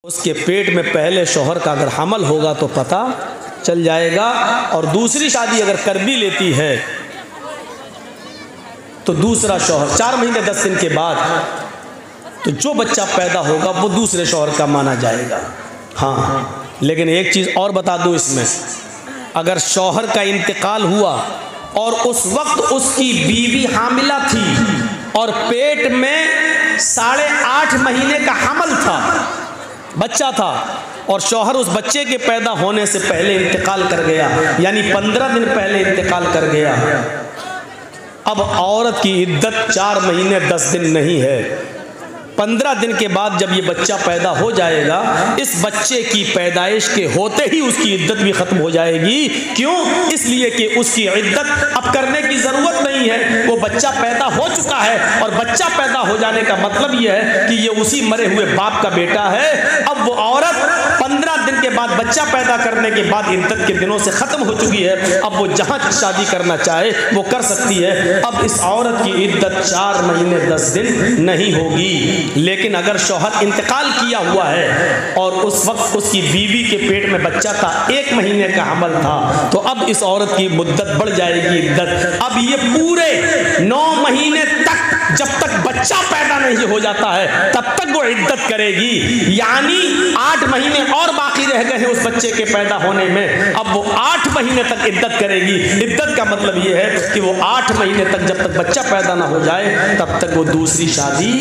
उसके पेट में पहले शौहर का अगर हमल होगा तो पता चल जाएगा, और दूसरी शादी अगर कर भी लेती है तो दूसरा शौहर 4 महीने 10 दिन के बाद तो जो बच्चा पैदा होगा वो दूसरे शौहर का माना जाएगा। हाँ, लेकिन एक चीज़ और बता दूँ इसमें, अगर शौहर का इंतकाल हुआ और उस वक्त उसकी बीवी हामिला थी और पेट में 8.5 महीने का हमल था, बच्चा था, और शौहर उस बच्चे के पैदा होने से पहले इंतकाल कर गया, यानी 15 दिन पहले इंतकाल कर गया, अब औरत की इद्दत 4 महीने 10 दिन नहीं है। 15 दिन के बाद जब ये बच्चा पैदा हो जाएगा, इस बच्चे की पैदाइश के होते ही उसकी इद्दत भी ख़त्म हो जाएगी। क्यों? इसलिए कि उसकी इद्दत अब करने की ज़रूरत नहीं है, वो बच्चा पैदा हो चुका है, और बच्चा पैदा हो जाने का मतलब ये है कि ये उसी मरे हुए बाप का बेटा है। अब वो औरत 15 दिन के बाद बच्चा पैदा करने के बाद इद्दत के दिनों से ख़त्म हो चुकी है, अब वो जहाँ शादी करना चाहे वो कर सकती है। अब इस औरत की इद्दत 4 महीने 10 दिन नहीं होगी। लेकिन अगर शौहर इंतकाल किया हुआ है और उस वक्त उसकी बीवी के पेट में बच्चा था, 1 महीने का हमल था, तो अब इस औरत की मुद्दत बढ़ जाएगी, इद्दत। अब ये पूरे 9 महीने तक, जब तक बच्चा पैदा नहीं हो जाता है तब तक वो इद्दत करेगी, यानी 8 महीने और बाकी रह गए हैं उस बच्चे के पैदा होने में, अब वो 8 महीने तक इद्दत करेगी। इद्दत का मतलब ये है कि वो 8 महीने तक, जब तक बच्चा पैदा ना हो जाए तब तक वो दूसरी शादी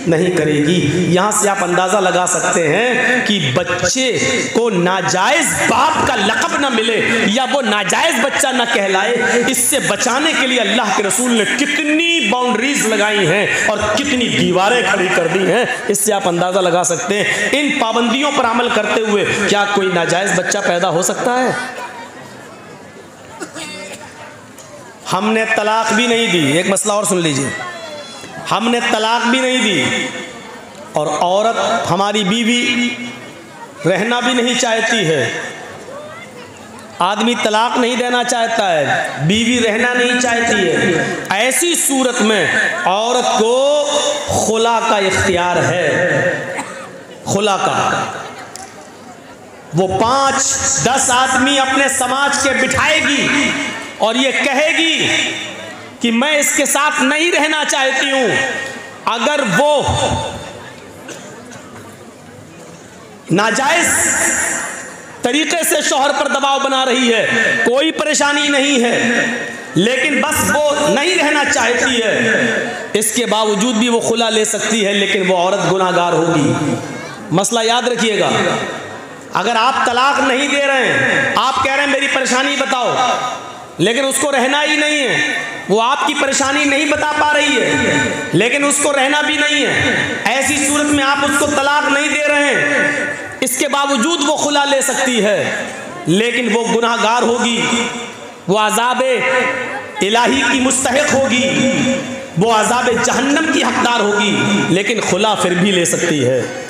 नहीं करेगी। यहां से आप अंदाजा लगा सकते हैं कि बच्चे को नाजायज बाप का लक़ब ना मिले या वो नाजायज बच्चा ना कहलाए, इससे बचाने के लिए अल्लाह के रसूल ने कितनी बाउंड्रीज लगाई हैं और कितनी दीवारें खड़ी कर दी हैं, इससे आप अंदाजा लगा सकते हैं। इन पाबंदियों पर अमल करते हुए क्या कोई नाजायज बच्चा पैदा हो सकता है? हमने तलाक भी नहीं दी, एक मसला और सुन लीजिए, हमने तलाक भी नहीं दी और औरत हमारी बीवी रहना भी नहीं चाहती है। आदमी तलाक नहीं देना चाहता है, बीवी रहना नहीं चाहती है, ऐसी सूरत में औरत को खुला का इख्तियार है। खुला का वो 5-10 आदमी अपने समाज के बिठाएगी और ये कहेगी कि मैं इसके साथ नहीं रहना चाहती हूं। अगर वो नाजायज तरीके से शौहर पर दबाव बना रही है, कोई परेशानी नहीं है, लेकिन बस वो नहीं रहना चाहती है, इसके बावजूद भी वो खुला ले सकती है, लेकिन वो औरत गुनाहगार होगी। मसला याद रखिएगा, अगर आप तलाक नहीं दे रहे हैं, आप कह रहे हैं मेरी परेशानी बताओ, लेकिन उसको रहना ही नहीं है, वो आपकी परेशानी नहीं बता पा रही है, लेकिन उसको रहना भी नहीं है, ऐसी सूरत में आप उसको तलाक नहीं दे रहे हैं, इसके बावजूद वो खुला ले सकती है, लेकिन वो गुनाहगार होगी, वो अज़ाबे इलाही की मुस्तहिक होगी, वो अज़ाबे जहन्नम की हकदार होगी, लेकिन खुला फिर भी ले सकती है।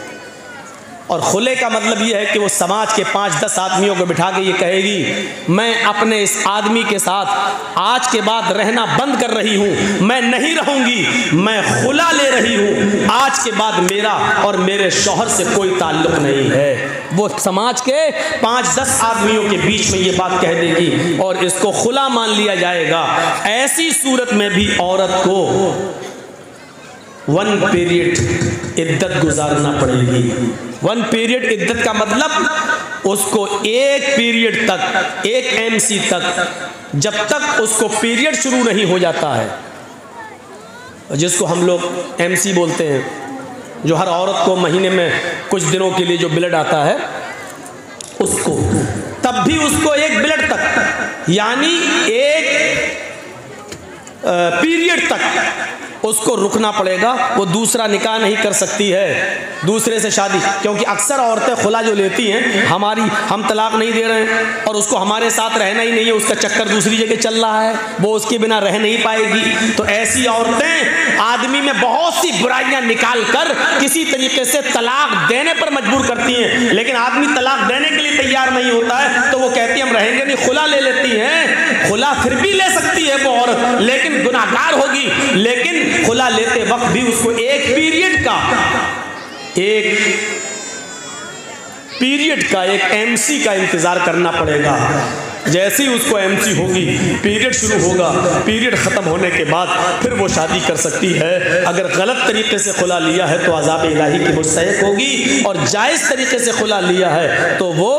और खुले का मतलब ये है कि वो समाज के 5-10 आदमियों को बिठा के ये कहेगी मैं अपने इस आदमी के साथ आज के बाद रहना बंद कर रही हूँ, मैं नहीं रहूँगी, मैं खुला ले रही हूँ, आज के बाद मेरा और मेरे शौहर से कोई ताल्लुक़ नहीं है। वो समाज के 5-10 आदमियों के बीच में ये बात कह देगी और इसको खुला मान लिया जाएगा। ऐसी सूरत में भी औरत को 1 पीरियड इद्दत गुजारना पड़ेगी। 1 पीरियड इद्दत का मतलब उसको 1 पीरियड तक, 1 MC तक, जब तक उसको पीरियड शुरू नहीं हो जाता है, जिसको हम लोग MC बोलते हैं, जो हर औरत को महीने में कुछ दिनों के लिए जो ब्लड आता है उसको, तब भी उसको 1 ब्लड तक, यानी 1 पीरियड तक उसको रुकना पड़ेगा। वो दूसरा निकाह नहीं कर सकती है, दूसरे से शादी, क्योंकि अक्सर औरतें खुला जो लेती हैं, हम तलाक नहीं दे रहे हैं और उसको हमारे साथ रहना ही नहीं है, उसका चक्कर दूसरी जगह चल रहा है, वो उसके बिना रह नहीं पाएगी। तो ऐसी औरतें आदमी में बहुत सी बुराइयां निकाल कर किसी तरीके से तलाक देने पर मजबूर करती हैं, लेकिन आदमी तलाक देने के लिए तैयार नहीं होता है, तो वो कहती है हम रहेंगे नहीं, खुला ले लेती हैं। खुला फिर भी ले सकती है वो औरत, लेकिन गुनाहगार होगी। लेकिन खुला लेते वक्त भी उसको 1 पीरियड का, 1 पीरियड का, एक MC का इंतज़ार करना पड़ेगा। जैसे ही उसको MC होगी, पीरियड शुरू होगा, पीरियड ख़त्म होने के बाद फिर वो शादी कर सकती है। अगर गलत तरीके से खुला लिया है तो अज़ाब इलाही की मुस्तहिक़ होगी, और जायज़ तरीके से खुला लिया है तो वो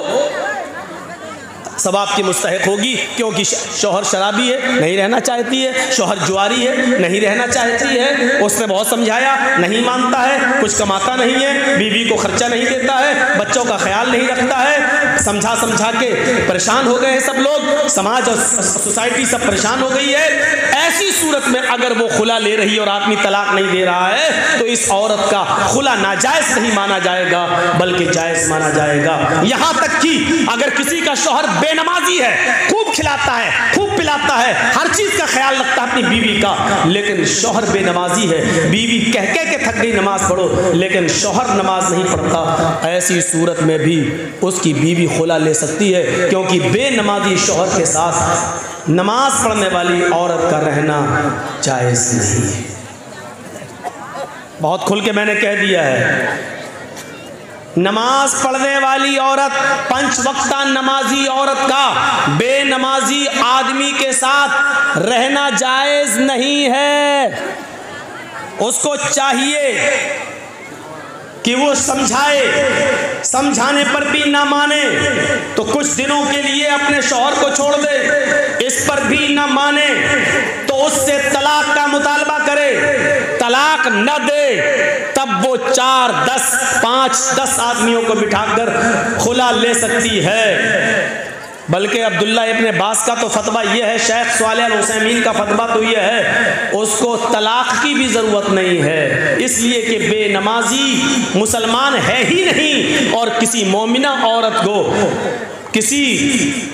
सवाब की मुस्तहिक़ होगी, क्योंकि शौहर शराबी है, नहीं रहना चाहती है, शौहर जुआरी है, नहीं रहना चाहती है, उसने बहुत समझाया, नहीं मानता है, कुछ कमाता नहीं है, बीवी को खर्चा नहीं देता है, बच्चों का ख्याल नहीं रखता है, समझा समझा के परेशान हो गए हैं सब लोग, समाज और सोसाइटी सब परेशान हो गई है। ऐसी सूरत में अगर वो खुला ले रही है और आदमी तलाक नहीं दे रहा है तो इस औरत का खुला नाजायज़ नहीं माना जाएगा, बल्कि जायज़ माना जाएगा। यहाँ तक कि अगर किसी का शौहर बेनमाजी है, खूब खिलाता है, खूब पिलाता है, हर चीज़ का ख्याल रखता है अपनी बीवी का, लेकिन शौहर बेनमाजी है, बीवी कह के थक गई नमाज पढ़ो, लेकिन शौहर नमाज नहीं पढ़ता, ऐसी सूरत में भी उसकी बीवी खुला ले सकती है, क्योंकि बेनमाजी शौहर के साथ नमाज पढ़ने वाली औरत का रहना जायज़ नहीं है। बहुत खुल के मैंने कह दिया है, नमाज पढ़ने वाली औरत, 5 वक्ता नमाजी औरत का बेनमाजी आदमी के साथ रहना जायज़ नहीं है। उसको चाहिए कि वो समझाए, समझाने पर भी ना माने तो कुछ दिनों के लिए अपने शौहर को छोड़ दे, इस पर भी ना माने तो उससे तलाक का मुतालबा करे, तलाक न दे तब वो 4, 10, 5, 10 आदमियों को बिठाकर खुला ले सकती है। बल्कि अब्दुल्ला इब्न बास का तो फतवा ये है, शेख सालेह अल उसैमीन का फतवा तो ये है, उसको तलाक की भी ज़रूरत नहीं है, इसलिए कि बेनमाजी मुसलमान है ही नहीं, और किसी मोमिना औरत को किसी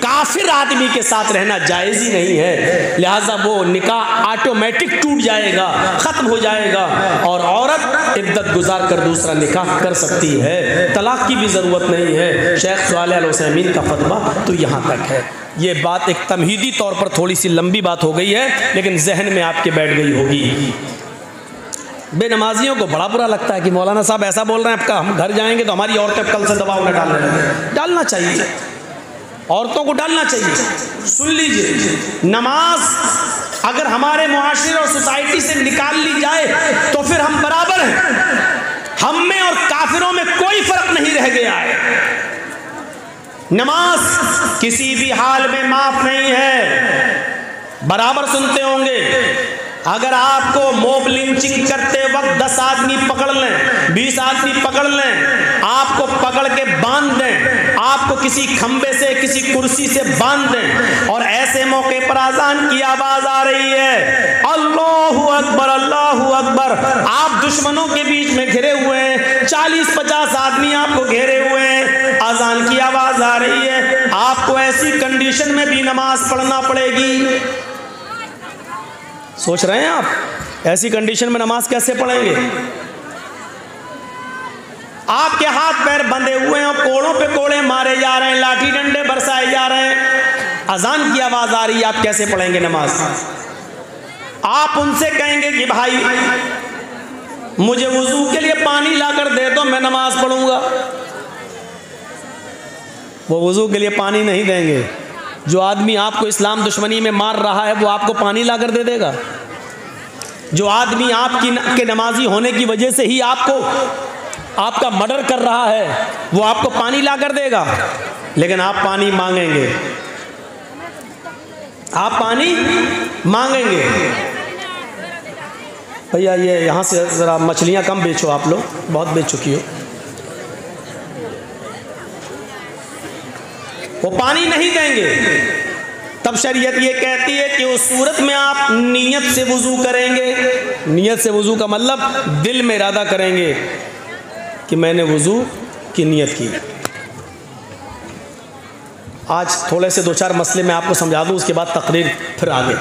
काफिर आदमी के साथ रहना जायज़ ही नहीं है, लिहाजा वो निकाह ऑटोमेटिक टूट जाएगा, ख़त्म हो जाएगा, और औरत इद्दत गुजार कर दूसरा निकाह कर सकती है, तलाक की भी ज़रूरत नहीं है। शेख सालेह अल उसैमीन का फतवा तो यहाँ तक है। ये बात एक तमहीदी तौर पर थोड़ी सी लंबी बात हो गई है, लेकिन जहन में आपके बैठ गई होगी। बेनमाजियों को बड़ा बुरा लगता है कि मौलाना साहब ऐसा बोल रहे हैं, आपका हम घर जाएंगे तो हमारी औरतें कल से दबाव में डालने लगे। डालना चाहिए, औरतों को डालना चाहिए। सुन लीजिए, नमाज अगर हमारे मुआशरे और सोसाइटी से निकाल ली जाए तो फिर हम बराबर हैं, हम में और काफिरों में कोई फर्क नहीं रह गया है। नमाज किसी भी हाल में माफ नहीं है। बराबर सुनते होंगे, अगर आपको मोब लिंचिंग करते वक्त 10 आदमी पकड़ लें, 20 आदमी पकड़ लें, आपको पकड़ के बांध दें, आपको किसी खंबे से किसी कुर्सी से बांध दें, और ऐसे मौके पर अजान की आवाज आ रही है, अल्लाहु अकबर अल्लाहु अकबर, आप दुश्मनों के बीच में घिरे हुए हैं, 40-50 आदमी आपको घेरे हुए हैं, अजान की आवाज आ रही है, आपको ऐसी कंडीशन में भी नमाज पढ़ना पड़ेगी। सोच रहे हैं आप, ऐसी कंडीशन में नमाज कैसे पढ़ेंगे? आपके हाथ पैर बंधे हुए हैं, कोड़ों पे कोड़े मारे जा रहे हैं, लाठी डंडे बरसाए जा रहे हैं, अजान की आवाज आ रही है, आप कैसे पढ़ेंगे नमाज? आप उनसे कहेंगे कि भाई मुझे वुजू के लिए पानी लाकर दे दो, मैं नमाज पढ़ूंगा। वो वुजू के लिए पानी नहीं देंगे। जो आदमी आपको इस्लाम दुश्मनी में मार रहा है वो आपको पानी लाकर दे देगा? जो आदमी आपके नमाजी होने की वजह से ही आपका मर्डर कर रहा है वो आपको पानी लाकर देगा? लेकिन आप पानी मांगेंगे, आप पानी मांगेंगे। भैया ये यहाँ से ज़रा मछलियाँ कम बेचो, आप लोग बहुत बेच चुकी हो। वो पानी नहीं देंगे। तब शरीयत ये कहती है कि उस सूरत में आप नीयत से वुज़ू करेंगे। नीयत से वुज़ू का मतलब दिल में इरादा करेंगे कि मैंने वुज़ू की नीयत की। आज थोड़े से 2-4 मसले मैं आपको समझा दूँ, उसके बाद तकरीर फिर आगे।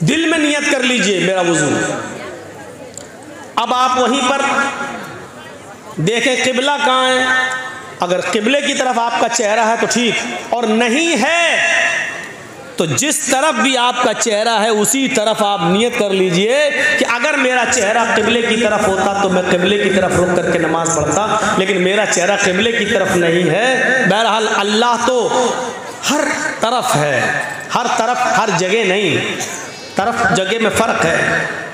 दिल में नियत कर लीजिए मेरा वुज़ू। अब आप वहीं पर देखें किबला कहाँ है। अगर किबले की तरफ आपका चेहरा है तो ठीक, और नहीं है तो जिस तरफ भी आपका चेहरा है उसी तरफ आप नियत कर लीजिए कि अगर मेरा चेहरा क़िबले की तरफ होता तो मैं क़िबले की तरफ रुक करके नमाज़ पढ़ता, लेकिन मेरा चेहरा क़िबले की तरफ नहीं है। बहरहाल अल्लाह तो हर तरफ है, हर तरफ, हर जगह नहीं, तरफ जगह में फ़र्क है।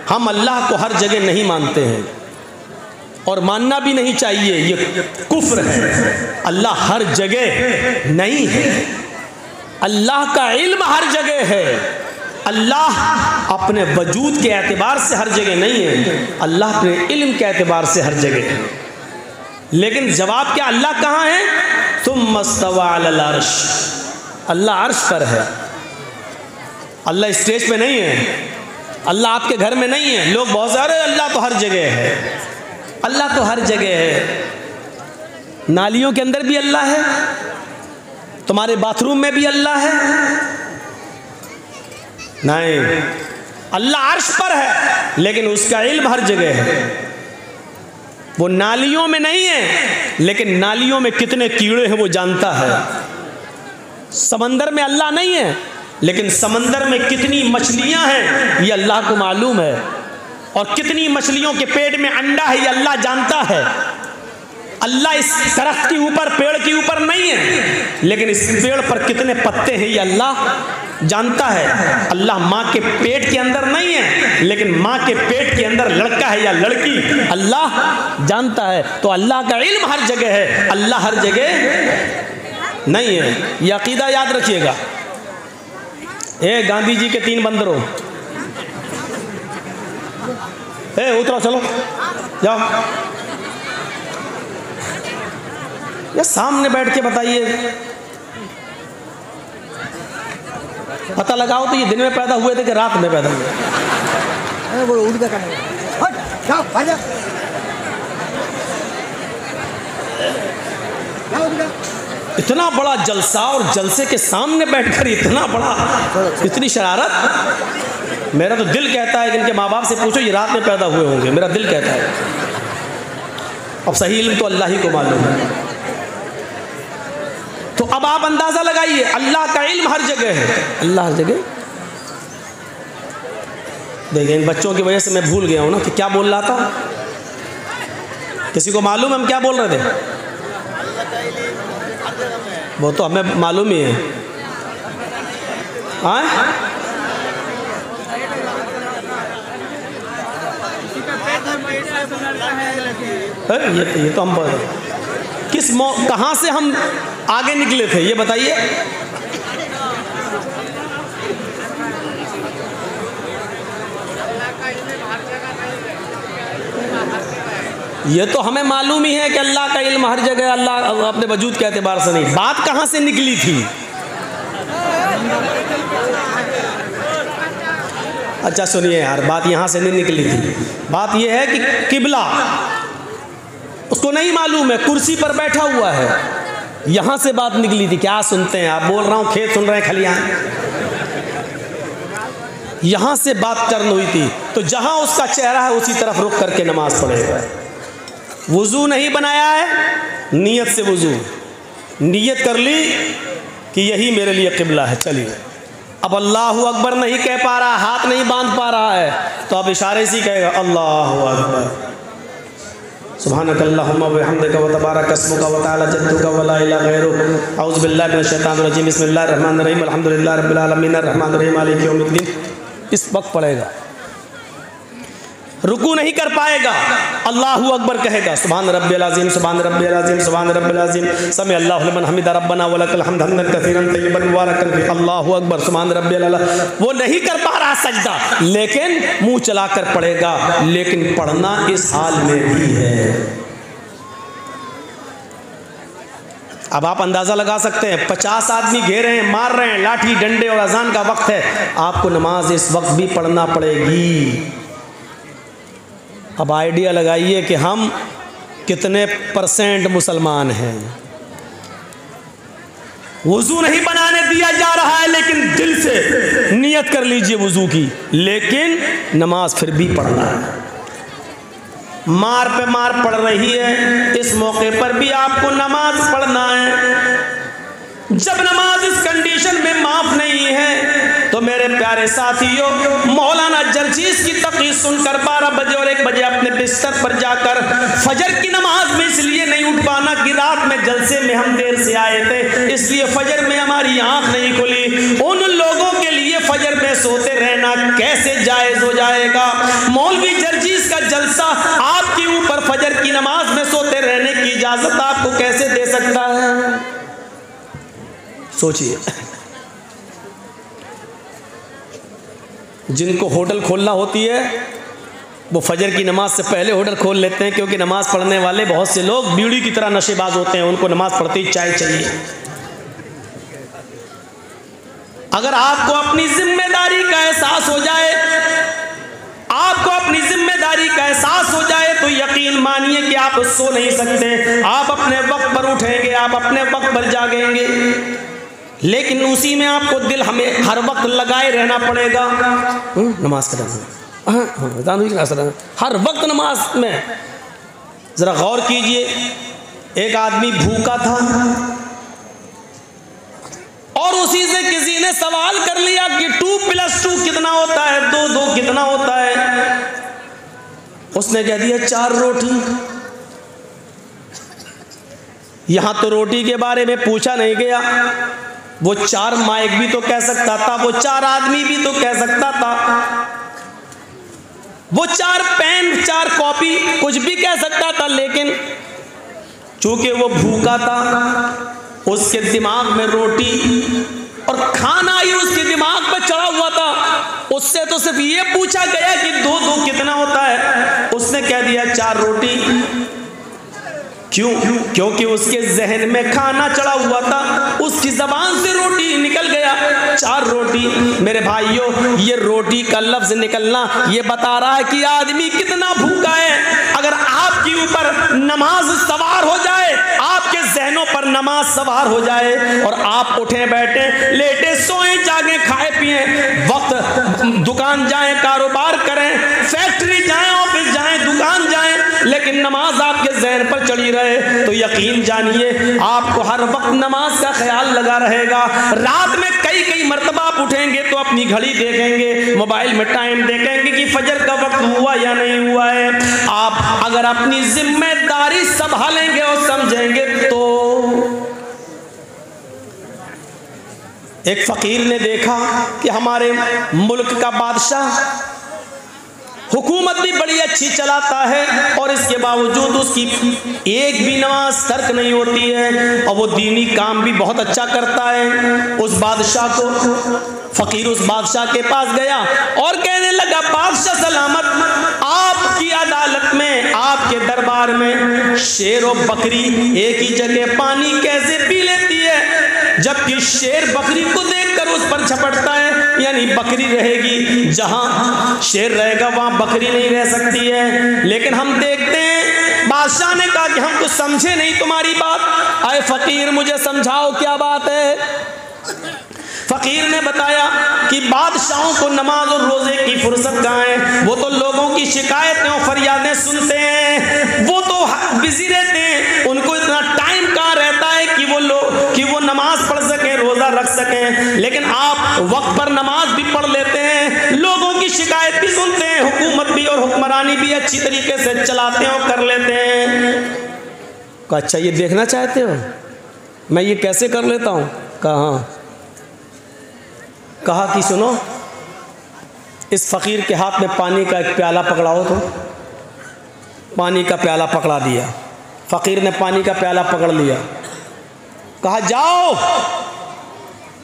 हम अल्लाह को हर जगह नहीं मानते हैं और मानना भी नहीं चाहिए, ये कुफ्र है। अल्लाह हर जगह नहीं है, अल्लाह का इल्म हर जगह है। अल्लाह अपने वजूद के एतबार से हर जगह नहीं है, अल्लाह अपने इल्म के एतबार से हर जगह है। लेकिन जवाब क्या, अल्लाह कहाँ है? तुम मस्तवा अलल अर्श, अल्लाह अर्श पर है। अल्लाह स्टेज पे नहीं है, अल्लाह आपके घर में नहीं है। लोग बहुत सारे, अल्लाह तो हर जगह है, अल्लाह तो हर जगह है। नालियों के अंदर भी अल्लाह है, तुम्हारे बाथरूम में भी अल्लाह है? नहीं, अल्लाह अर्श पर है लेकिन उसका इल्म हर जगह है। वो नालियों में नहीं है लेकिन नालियों में कितने कीड़े हैं वो जानता है। समंदर में अल्लाह नहीं है लेकिन समंदर में कितनी मछलियां हैं ये अल्लाह को मालूम है, और कितनी मछलियों के पेट में अंडा है ये अल्लाह जानता है। अल्लाह इस दरख्त के ऊपर, पेड़ के ऊपर नहीं है लेकिन इस पेड़ पर कितने पत्ते हैं ये अल्लाह जानता है। अल्लाह माँ के पेट के अंदर नहीं है लेकिन माँ के पेट के अंदर लड़का है या लड़की अल्लाह जानता है। तो अल्लाह का इल्म हर जगह है, अल्लाह हर जगह नहीं है। ये अकीदा याद रखिएगा। गांधी जी के 3 बंदरों, उतरो, चलो जाओ, या सामने बैठ के बताइए, पता लगाओ तो ये दिन में पैदा हुए थे कि रात में पैदा हुए? इतना बड़ा जलसा और जलसे के सामने बैठकर इतना बड़ा, इतनी शरारत। मेरा तो दिल कहता है कि इनके माँ बाप से पूछो ये रात में पैदा हुए होंगे, मेरा दिल कहता है। अब सही इल्म तो अल्लाह ही को मालूम है। तो अब आप अंदाजा लगाइए, अल्लाह का इल्म हर जगह है, अल्लाह हर जगह। देखिए इन बच्चों की वजह से मैं भूल गया हूं ना कि क्या बोल रहा था। किसी को मालूम हम क्या बोल रहे थे? वो तो हमें मालूम ही है। ये तो हम कहाँ से हम आगे निकले थे ये बताइए। ये तो हमें मालूम ही है कि अल्लाह का इल्म हर जगह, अल्लाह अपने वजूद के एतबार से नहीं। बात कहाँ से निकली थी? अच्छा सुनिए यार, बात यहाँ से नहीं निकली थी। बात यह है कि किबला उसको नहीं मालूम है, कुर्सी पर बैठा हुआ है। यहाँ से बात निकली थी। क्या सुनते हैं आप? बोल रहा हूँ, खेत सुन रहे हैं, खलियान। यहाँ से बात टर्न हुई थी। तो जहाँ उसका चेहरा है उसी तरफ रुक करके नमाज पढ़ेगा। वुज़ू नहीं बनाया है, नियत से वुज़ू, नियत कर ली कि यही मेरे लिए किबला है। चलिए, अब अल्लाहु अकबर नहीं कह पा रहा, हाथ नहीं बांध पा रहा है, तो अब इशारे से ही कहेगा अल्लाहु अकबर। सुब्हानकल्लाहुम्मा व बिहम्दिका व तबारक अस्मुका व तआला जद्दुका व ला इलाहा गैरुक। औज़ु बिल्लाहि मिनश शैतानिर रजीम। बिस्मिल्लाहिर रहमानिर रहीम। अल्हम्दुलिल्लाहि रब्बिल आलमीन अर्रहमानिर रहीम मालिकि यौमिद्दीन। इस वक्त पढ़ेगा, रुकू नहीं कर पाएगा, अल्लाहु अकबर कहेगा, सुभान रब्बिल अज़ीम, सुभान रब्बिल अज़ीम, सुभान रब्बिल अज़ीम, समी अल्लाहु लिमन हमिदा रब्बना व लकल हम्द हम्दन कसीरन तय्यबन मुबारकन फीह, अल्लाहु अकबर, सुभान रब्बिल अला। वो नहीं कर पा रहा सजदा, लेकिन मुंह चलाकर पढ़ेगा। लेकिन पढ़ना इस हाल में भी है। अब आप अंदाज़ा लगा सकते हैं, 50 आदमी घेरे हैं, मार रहे हैं, लाठी डंडे और अजान का वक्त है, आपको नमाज इस वक्त भी पढ़ना पड़ेगी। अब आइडिया लगाइए कि हम कितने % मुसलमान हैं। वुज़ू नहीं बनाने दिया जा रहा है, लेकिन दिल से नियत कर लीजिए वुज़ू की, लेकिन नमाज फिर भी पढ़ना है। मार पे मार पड़ रही है, इस मौके पर भी आपको नमाज पढ़ना है। जब नमाज इस कंडीशन में माफ नहीं है मेरे प्यारे साथियों, मौलाना जर्जीस की तकरीर सुनकर 12 बजे और 1 बजे अपने बिस्तर पर जाकर फजर की नमाज में इसलिए नहीं उठ पाना कि रात में जलसे में हम देर से आए थे, इसलिए फजर में हमारी आंख नहीं खुली। उन लोगों के लिए फजर में सोते रहना कैसे जायज हो जाएगा? मौलवी जर्जीस का जलसा आपके ऊपर फजर की नमाज में सोते रहने की इजाजत आपको कैसे दे सकता है? सोचिए। जिनको होटल खोलना होती है वो फजर की नमाज से पहले होटल खोल लेते हैं, क्योंकि नमाज पढ़ने वाले बहुत से लोग बीड़ी की तरह नशेबाज होते हैं, उनको नमाज पढ़ते ही चाय चाहिए। अगर आपको अपनी जिम्मेदारी का एहसास हो जाए, आपको अपनी जिम्मेदारी का एहसास हो जाए तो यकीन मानिए कि आप सो नहीं सकते। आप अपने वक्त पर उठेंगे, आप अपने वक्त पर जागेंगे, लेकिन उसी में आपको दिल हमें हर वक्त लगाए रहना पड़ेगा। नमाज का हर वक्त नमाज में। जरा गौर कीजिए, एक आदमी भूखा था और उसी से किसी ने सवाल कर लिया कि 2 + 2 कितना होता है, 2 कितना होता है? उसने कह दिया 4 रोटी। यहां तो रोटी के बारे में पूछा नहीं गया, वो 4 माइक भी तो कह सकता था, वो 4 आदमी भी तो कह सकता था, वो 4 पेन 4 कॉपी कुछ भी कह सकता था, लेकिन चूंकि वो भूखा था, उसके दिमाग में रोटी और खाना ही उसके दिमाग पर चढ़ा हुआ था। उससे तो सिर्फ ये पूछा गया कि 2 कितना होता है, उसने कह दिया 4 रोटी। क्यों? क्योंकि उसके जहन में खाना चढ़ा हुआ था, उसकी जबान से रोटी निकल गया, 4 रोटी। मेरे भाइयों, ये रोटी का लफ्ज निकलना ये बता रहा है कि आदमी कितना भूखा है। अगर आपके ऊपर नमाज सवार हो जाए, आपके जहनों पर नमाज सवार हो जाए और आप उठे बैठे लेटे सोए जागे खाए पिए, वक्त दुकान जाएं, कारोबार करें, फैक्ट्री जाएं, ऑफिस जाएं, दुकान जाएं, लेकिन नमाज आपके जहन पर चढ़ी रहे तो यकीन जानिए आपको हर वक्त नमाज का ख्याल लगा रहेगा। रात में कई मर्तबा आप उठेंगे तो अपनी घड़ी देखेंगे, मोबाइल में टाइम देखेंगे कि फजर का वक्त हुआ या नहीं हुआ है। आप अगर अपनी जिम्मेदारी संभालेंगे और समझेंगे तो। एक फकीर ने देखा कि हमारे मुल्क का बादशाह हुकूमत भी बड़ी अच्छी चलाता है और इसके बावजूद उसकी एक भी नमाज तर्क नहीं होती है और वो दीनी काम भी बहुत अच्छा करता है। उस बादशाह को फकीर उस बादशाह के पास गया और कहने लगा, बादशाह सलामत, आपकी अदालत में, आपके दरबार में शेर और बकरी एक ही जगह पानी कैसे पी लेती है, जबकि शेर बकरी को देखकर उस पर झपटता है। यानी बकरी रहेगी जहां शेर रहेगा वहां बकरी नहीं रह सकती है। लेकिन हम देखते हैं बादशाह ने कहा कि हम तो समझे नहीं तुम्हारी बात। आए फकीर मुझे समझाओ क्या बात है। फकीर ने बताया कि बादशाहों को नमाज और रोजे की फुर्सत कहाँ है, वो तो लोगों की शिकायतें और फरियादें सुनते हैं, वो तो बिजी रहते हैं, उनको इतना टाइम कहाँ रहता है कि वो नमाज पढ़ सकें, रोजा रख सकें। लेकिन आप वक्त पर नमाज भी पढ़ लेते हैं, लोगों की शिकायत भी सुनते हैं, हुकूमत भी और हुक्मरानी भी अच्छी तरीके से चलाते हैं और कर लेते हैं। अच्छा ये देखना चाहते हो मैं ये कैसे कर लेता हूँ? कहा कि सुनो, इस फकीर के हाथ में पानी का एक प्याला पकड़ाओ। तो पानी का प्याला पकड़ा दिया। फकीर ने पानी का प्याला पकड़ लिया। कहा जाओ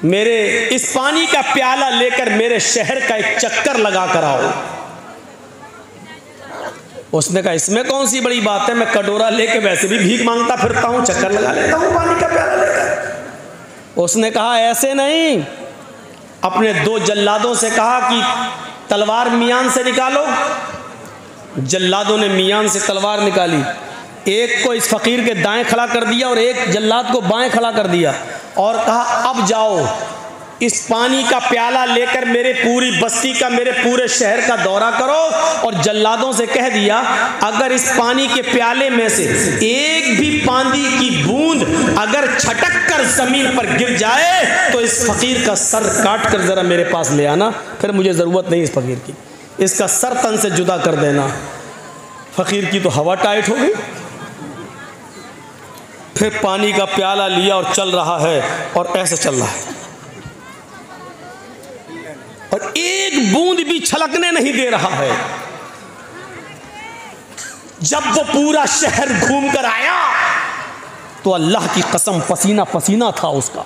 मेरे इस पानी का प्याला लेकर मेरे शहर का एक चक्कर लगा कर आओ। उसने कहा इसमें कौन सी बड़ी बात है, मैं कटोरा लेके वैसे भी भीख मांगता फिरता हूँ, चक्कर लगा लेता हूँ पानी का प्याला लेकर। उसने कहा ऐसे नहीं, अपने 2 जल्लादों से कहा कि तलवार मियान से निकालो। जल्लादों ने मियान से तलवार निकाली, एक को इस फकीर के दाएं खड़ा कर दिया और एक जल्लाद को बाएं खड़ा कर दिया और कहा अब जाओ इस पानी का प्याला लेकर मेरे पूरी बस्ती का, मेरे पूरे शहर का दौरा करो और जल्लादों से कह दिया अगर इस पानी के प्याले में से एक भी पानी की बूंद अगर छटक कर ज़मीन पर गिर जाए तो इस फ़कीर का सर काट कर ज़रा मेरे पास ले आना, फिर मुझे ज़रूरत नहीं इस फ़कीर की, इसका सर तन से जुदा कर देना। फ़कीर की तो हवा टाइट हो गई। फिर पानी का प्याला लिया और चल रहा है, और ऐसे चल रहा है, और एक बूंद भी छलकने नहीं दे रहा है। जब वो पूरा शहर घूम कर आया तो अल्लाह की कसम पसीना पसीना था उसका।